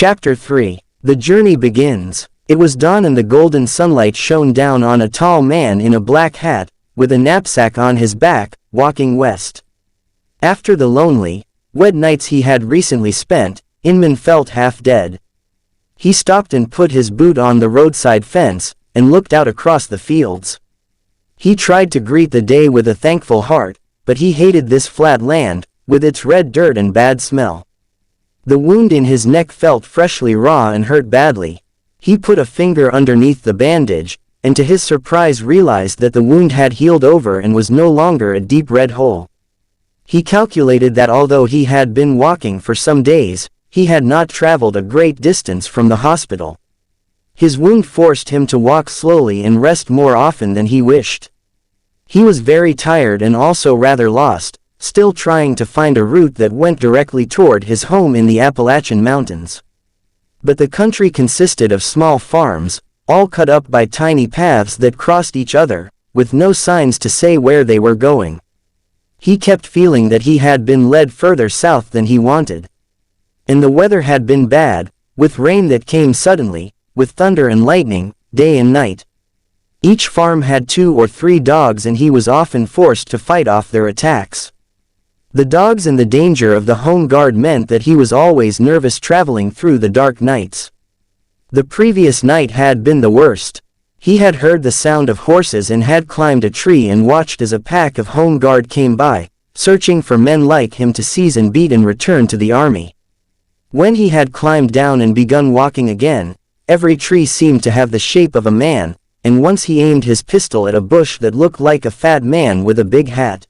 Chapter 3. The journey begins. It was dawn and the golden sunlight shone down on a tall man in a black hat, with a knapsack on his back, walking west. After the lonely, wet nights he had recently spent, Inman felt half dead. He stopped and put his boot on the roadside fence, and looked out across the fields. He tried to greet the day with a thankful heart, but he hated this flat land, with its red dirt and bad smell. The wound in his neck felt freshly raw and hurt badly. He put a finger underneath the bandage, and to his surprise realized that the wound had healed over and was no longer a deep red hole. He calculated that although he had been walking for some days, he had not traveled a great distance from the hospital. His wound forced him to walk slowly and rest more often than he wished. He was very tired and also rather lost, still trying to find a route that went directly toward his home in the Appalachian Mountains. But the country consisted of small farms, all cut up by tiny paths that crossed each other, with no signs to say where they were going. He kept feeling that he had been led further south than he wanted. And the weather had been bad, with rain that came suddenly, with thunder and lightning, day and night. Each farm had 2 or 3 dogs and he was often forced to fight off their attacks. The dogs and the danger of the home guard meant that he was always nervous traveling through the dark nights. The previous night had been the worst. He had heard the sound of horses and had climbed a tree and watched as a pack of home guard came by, searching for men like him to seize and beat and return to the army. When he had climbed down and begun walking again, every tree seemed to have the shape of a man, and once he aimed his pistol at a bush that looked like a fat man with a big hat.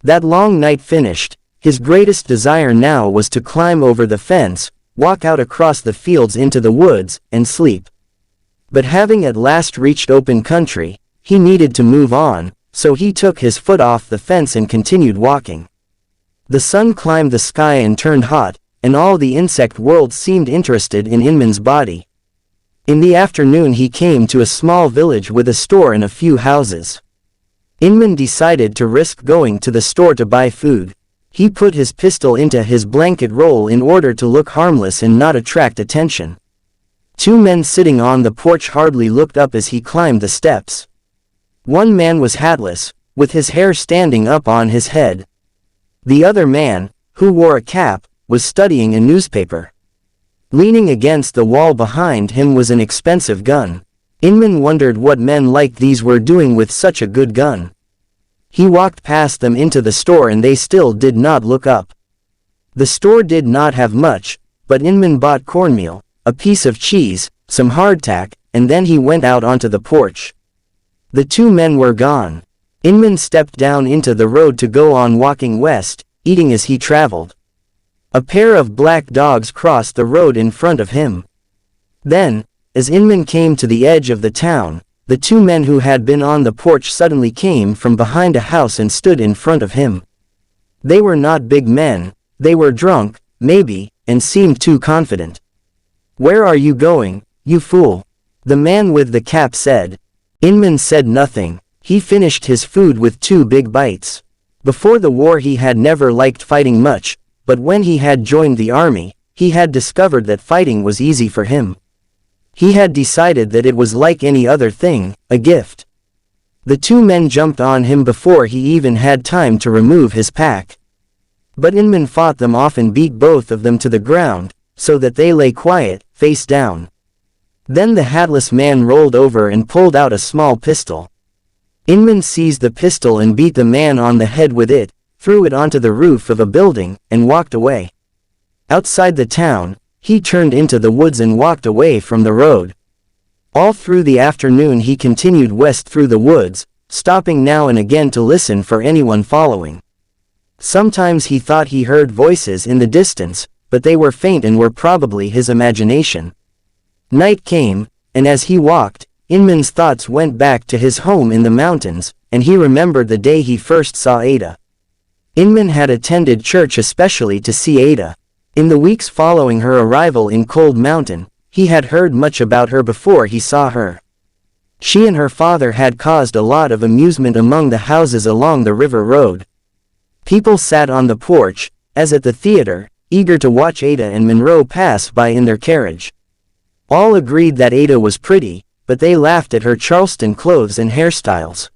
That long night finished, his greatest desire now was to climb over the fence, walk out across the fields into the woods, and sleep. But having at last reached open country, he needed to move on, so he took his foot off the fence and continued walking. The sun climbed the sky and turned hot, and all the insect world seemed interested in Inman's body. In the afternoon he came to a small village with a store and a few houses. Inman decided to risk going to the store to buy food. He put his pistol into his blanket roll in order to look harmless and not attract attention. 2 men sitting on the porch hardly looked up as he climbed the steps. One man was hatless, with his hair standing up on his head. The other man, who wore a cap, was studying a newspaper. Leaning against the wall behind him was an expensive gun. Inman wondered what men like these were doing with such a good gun. He walked past them into the store and they still did not look up. The store did not have much, but Inman bought cornmeal, a piece of cheese, some hardtack, and then he went out onto the porch. The 2 men were gone. Inman stepped down into the road to go on walking west, eating as he traveled. A pair of black dogs crossed the road in front of him. Then, as Inman came to the edge of the town, the 2 men who had been on the porch suddenly came from behind a house and stood in front of him. They were not big men, they were drunk, maybe, and seemed too confident. "Where are you going, you fool?" the man with the cap said. Inman said nothing. He finished his food with 2 big bites. Before the war he had never liked fighting much, but when he had joined the army, he had discovered that fighting was easy for him. He had decided that it was like any other thing, a gift. The 2 men jumped on him before he even had time to remove his pack. But Inman fought them off and beat both of them to the ground, so that they lay quiet, face down. Then the hatless man rolled over and pulled out a small pistol. Inman seized the pistol and beat the man on the head with it, threw it onto the roof of a building, and walked away. Outside the town, he turned into the woods and walked away from the road. All through the afternoon he continued west through the woods, stopping now and again to listen for anyone following. Sometimes he thought he heard voices in the distance, but they were faint and were probably his imagination. Night came, and as he walked, Inman's thoughts went back to his home in the mountains, and he remembered the day he first saw Ada. Inman had attended church especially to see Ada. In the weeks following her arrival in Cold Mountain, he had heard much about her before he saw her. She and her father had caused a lot of amusement among the houses along the river road. People sat on the porch, as at the theater, eager to watch Ada and Monroe pass by in their carriage. All agreed that Ada was pretty, but they laughed at her Charleston clothes and hairstyles.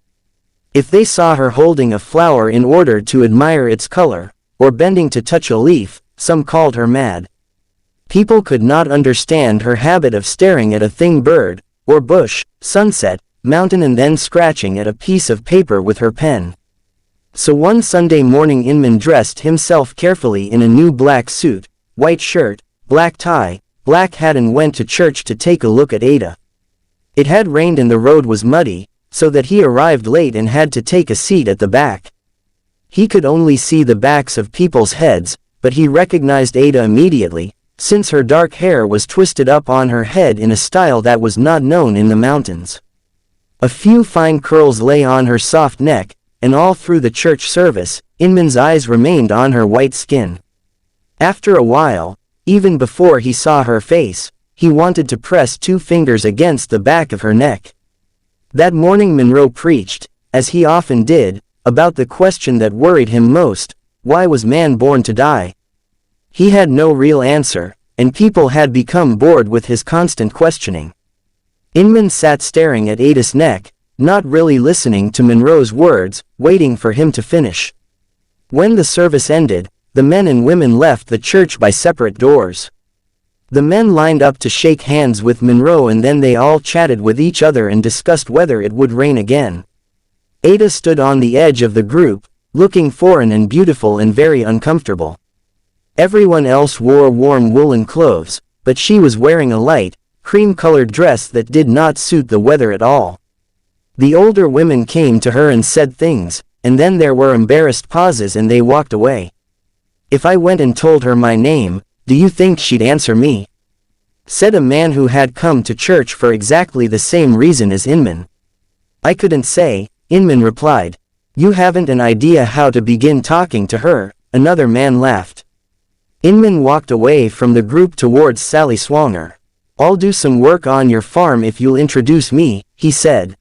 If they saw her holding a flower in order to admire its color, or bending to touch a leaf, some called her mad. People could not understand her habit of staring at a thing bird, or bush, sunset, mountain and then scratching at a piece of paper with her pen. So one Sunday morning Inman dressed himself carefully in a new black suit, white shirt, black tie, black hat and went to church to take a look at Ada. It had rained and the road was muddy, so that he arrived late and had to take a seat at the back. He could only see the backs of people's heads, but he recognized Ada immediately, since her dark hair was twisted up on her head in a style that was not known in the mountains. A few fine curls lay on her soft neck, and all through the church service, Inman's eyes remained on her white skin. After a while, even before he saw her face, he wanted to press 2 fingers against the back of her neck. That morning Monroe preached, as he often did, about the question that worried him most: why was man born to die? He had no real answer, and people had become bored with his constant questioning. Inman sat staring at Ada's neck, not really listening to Monroe's words, waiting for him to finish. When the service ended, the men and women left the church by separate doors. The men lined up to shake hands with Monroe and then they all chatted with each other and discussed whether it would rain again. Ada stood on the edge of the group, looking foreign and beautiful and very uncomfortable. Everyone else wore warm woolen clothes, but she was wearing a light, cream-colored dress that did not suit the weather at all. The older women came to her and said things, and then there were embarrassed pauses and they walked away. "If I went and told her my name, do you think she'd answer me?" said a man who had come to church for exactly the same reason as Inman. "I couldn't say," Inman replied. "You haven't an idea how to begin talking to her," another man laughed. Inman walked away from the group towards Sally Swanger. "I'll do some work on your farm if you'll introduce me," he said.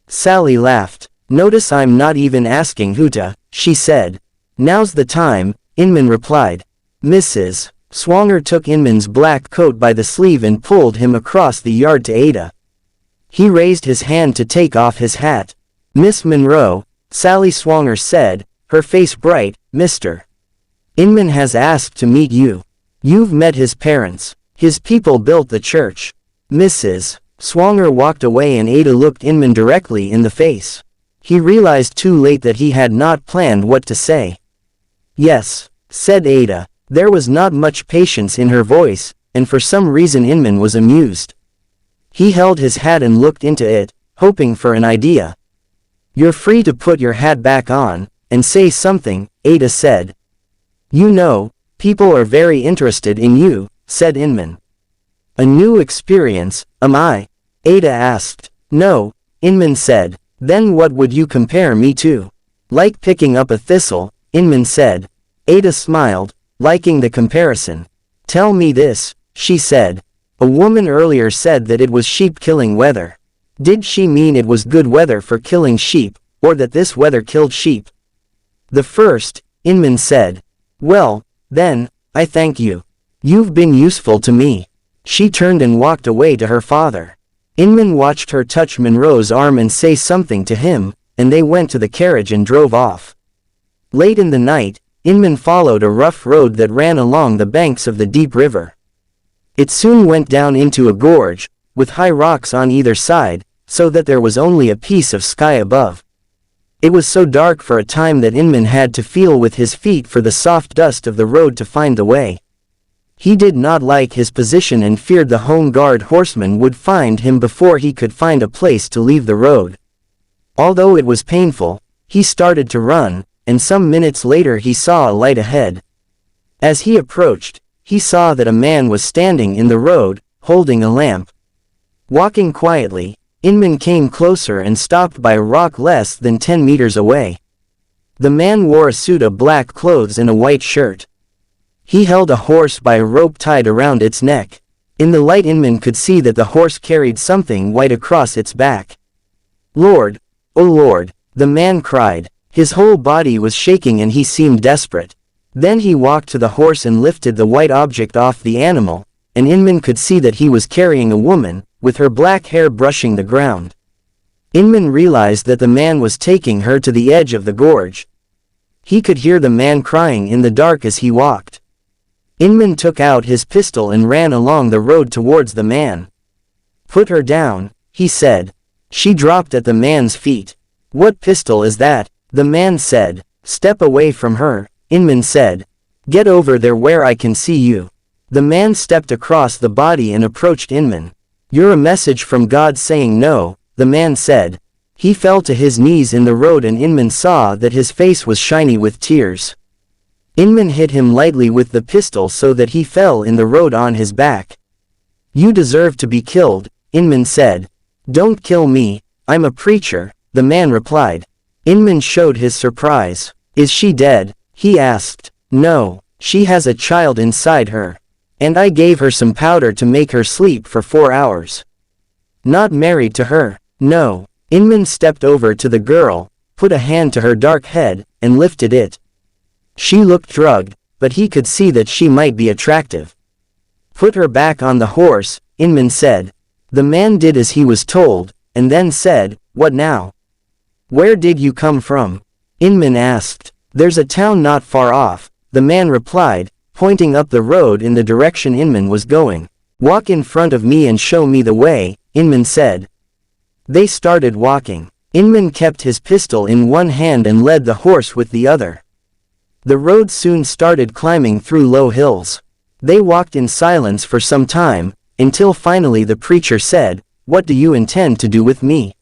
Sally laughed. "Notice I'm not even asking who to," she said. "Now's the time," Inman replied. Mrs. Swanger took Inman's black coat by the sleeve and pulled him across the yard to Ada. He raised his hand to take off his hat. "Miss Monroe," Sally Swanger said, her face bright, "Mr. Inman has asked to meet you. You've met his parents. His people built the church." Mrs. Swanger walked away and Ada looked Inman directly in the face. He realized too late that he had not planned what to say. "Yes," said Ada. There was not much patience in her voice, and for some reason Inman was amused. He held his hat and looked into it, hoping for an idea. "You're free to put your hat back on, and say something," Ada said. "You know, people are very interested in you," said Inman. "A new experience, am I?" Ada asked. "No," Inman said. "Then what would you compare me to?" "Like picking up a thistle," Inman said. Ada smiled, liking the comparison. "Tell me this," she said. "A woman earlier said that it was sheep-killing weather. Did she mean it was good weather for killing sheep, or that this weather killed sheep?" "The first," Inman said. "Well, then, I thank you. You've been useful to me." She turned and walked away to her father. Inman watched her touch Monroe's arm and say something to him, and they went to the carriage and drove off. Late in the night, Inman followed a rough road that ran along the banks of the deep river. It soon went down into a gorge, with high rocks on either side, so that there was only a piece of sky above. It was so dark for a time that Inman had to feel with his feet for the soft dust of the road to find the way. He did not like his position and feared the home guard horseman would find him before he could find a place to leave the road. Although it was painful, he started to run, and some minutes later he saw a light ahead. As he approached, he saw that a man was standing in the road, holding a lamp. Walking quietly, Inman came closer and stopped by a rock less than 10 meters away. The man wore a suit of black clothes and a white shirt. He held a horse by a rope tied around its neck. In the light Inman could see that the horse carried something white across its back. "Lord, oh Lord," the man cried. His whole body was shaking and he seemed desperate. Then he walked to the horse and lifted the white object off the animal, and Inman could see that he was carrying a woman, with her black hair brushing the ground. Inman realized that the man was taking her to the edge of the gorge. He could hear the man crying in the dark as he walked. Inman took out his pistol and ran along the road towards the man. "Put her down," he said. She dropped at the man's feet. "What pistol is that?" the man said. "Step away from her," Inman said. "Get over there where I can see you." The man stepped across the body and approached Inman. "You're a message from God saying no," the man said. He fell to his knees in the road and Inman saw that his face was shiny with tears. Inman hit him lightly with the pistol so that he fell in the road on his back. "You deserve to be killed," Inman said. "Don't kill me, I'm a preacher," the man replied. Inman showed his surprise. "Is she dead?" he asked. "No, she has a child inside her. And I gave her some powder to make her sleep for 4 hours. Not married to her, no." Inman stepped over to the girl, put a hand to her dark head, and lifted it. She looked drugged, but he could see that she might be attractive. "Put her back on the horse," Inman said. The man did as he was told, and then said, "What now?" "Where did you come from?" Inman asked. "There's a town not far off," the man replied, pointing up the road in the direction Inman was going. "Walk in front of me and show me the way," Inman said. They started walking. Inman kept his pistol in one hand and led the horse with the other. The road soon started climbing through low hills. They walked in silence for some time, until finally the preacher said, "What do you intend to do with me?"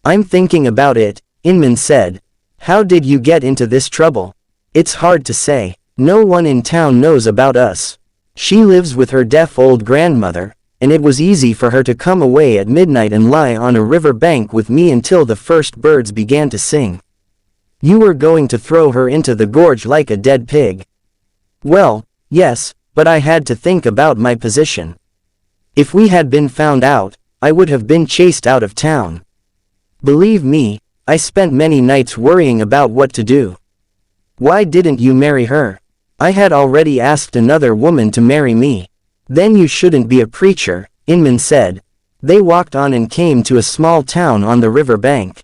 "I'm thinking about it," Inman said. "How did you get into this trouble?" "It's hard to say. No one in town knows about us. She lives with her deaf old grandmother, and it was easy for her to come away at midnight and lie on a river bank with me until the first birds began to sing. You were going to throw her into the gorge like a dead pig." "Well, yes, but I had to think about my position. If we had been found out, I would have been chased out of town. Believe me, I spent many nights worrying about what to do." "Why didn't you marry her?" "I had already asked another woman to marry me." "Then you shouldn't be a preacher," Inman said. They walked on and came to a small town on the river bank.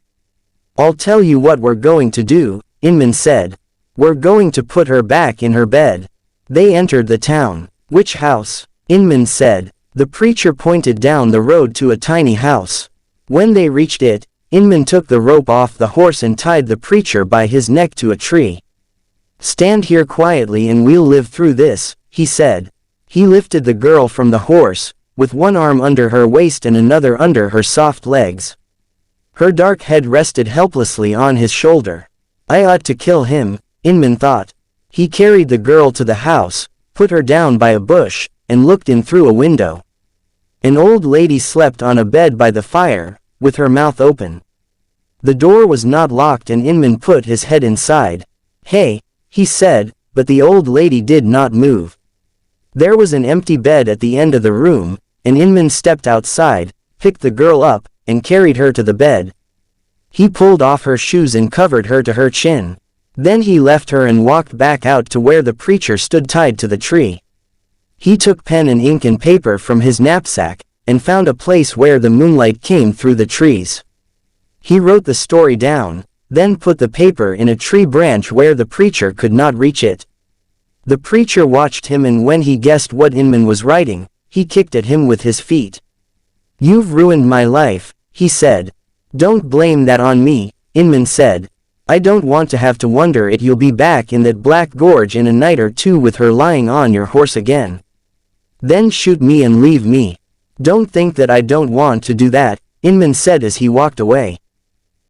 "I'll tell you what we're going to do," Inman said. "We're going to put her back in her bed." They entered the town. "Which house?" Inman said. The preacher pointed down the road to a tiny house. When they reached it, Inman took the rope off the horse and tied the preacher by his neck to a tree. "Stand here quietly and we'll live through this," he said. He lifted the girl from the horse, with one arm under her waist and another under her soft legs. Her dark head rested helplessly on his shoulder. "I ought to kill him," Inman thought. He carried the girl to the house, put her down by a bush, and looked in through a window. An old lady slept on a bed by the fire, with her mouth open. The door was not locked and Inman put his head inside. "Hey," he said, but the old lady did not move. There was an empty bed at the end of the room, and Inman stepped outside, picked the girl up, and carried her to the bed. He pulled off her shoes and covered her to her chin. Then he left her and walked back out to where the preacher stood tied to the tree. He took pen and ink and paper from his knapsack, and found a place where the moonlight came through the trees. He wrote the story down, then put the paper in a tree branch where the preacher could not reach it. The preacher watched him and when he guessed what Inman was writing, he kicked at him with his feet. "You've ruined my life," he said. "Don't blame that on me," Inman said. "I don't want to have to wonder if you'll be back in that black gorge in a night or two with her lying on your horse again. Then shoot me and leave me." "Don't think that I don't want to do that," Inman said as he walked away.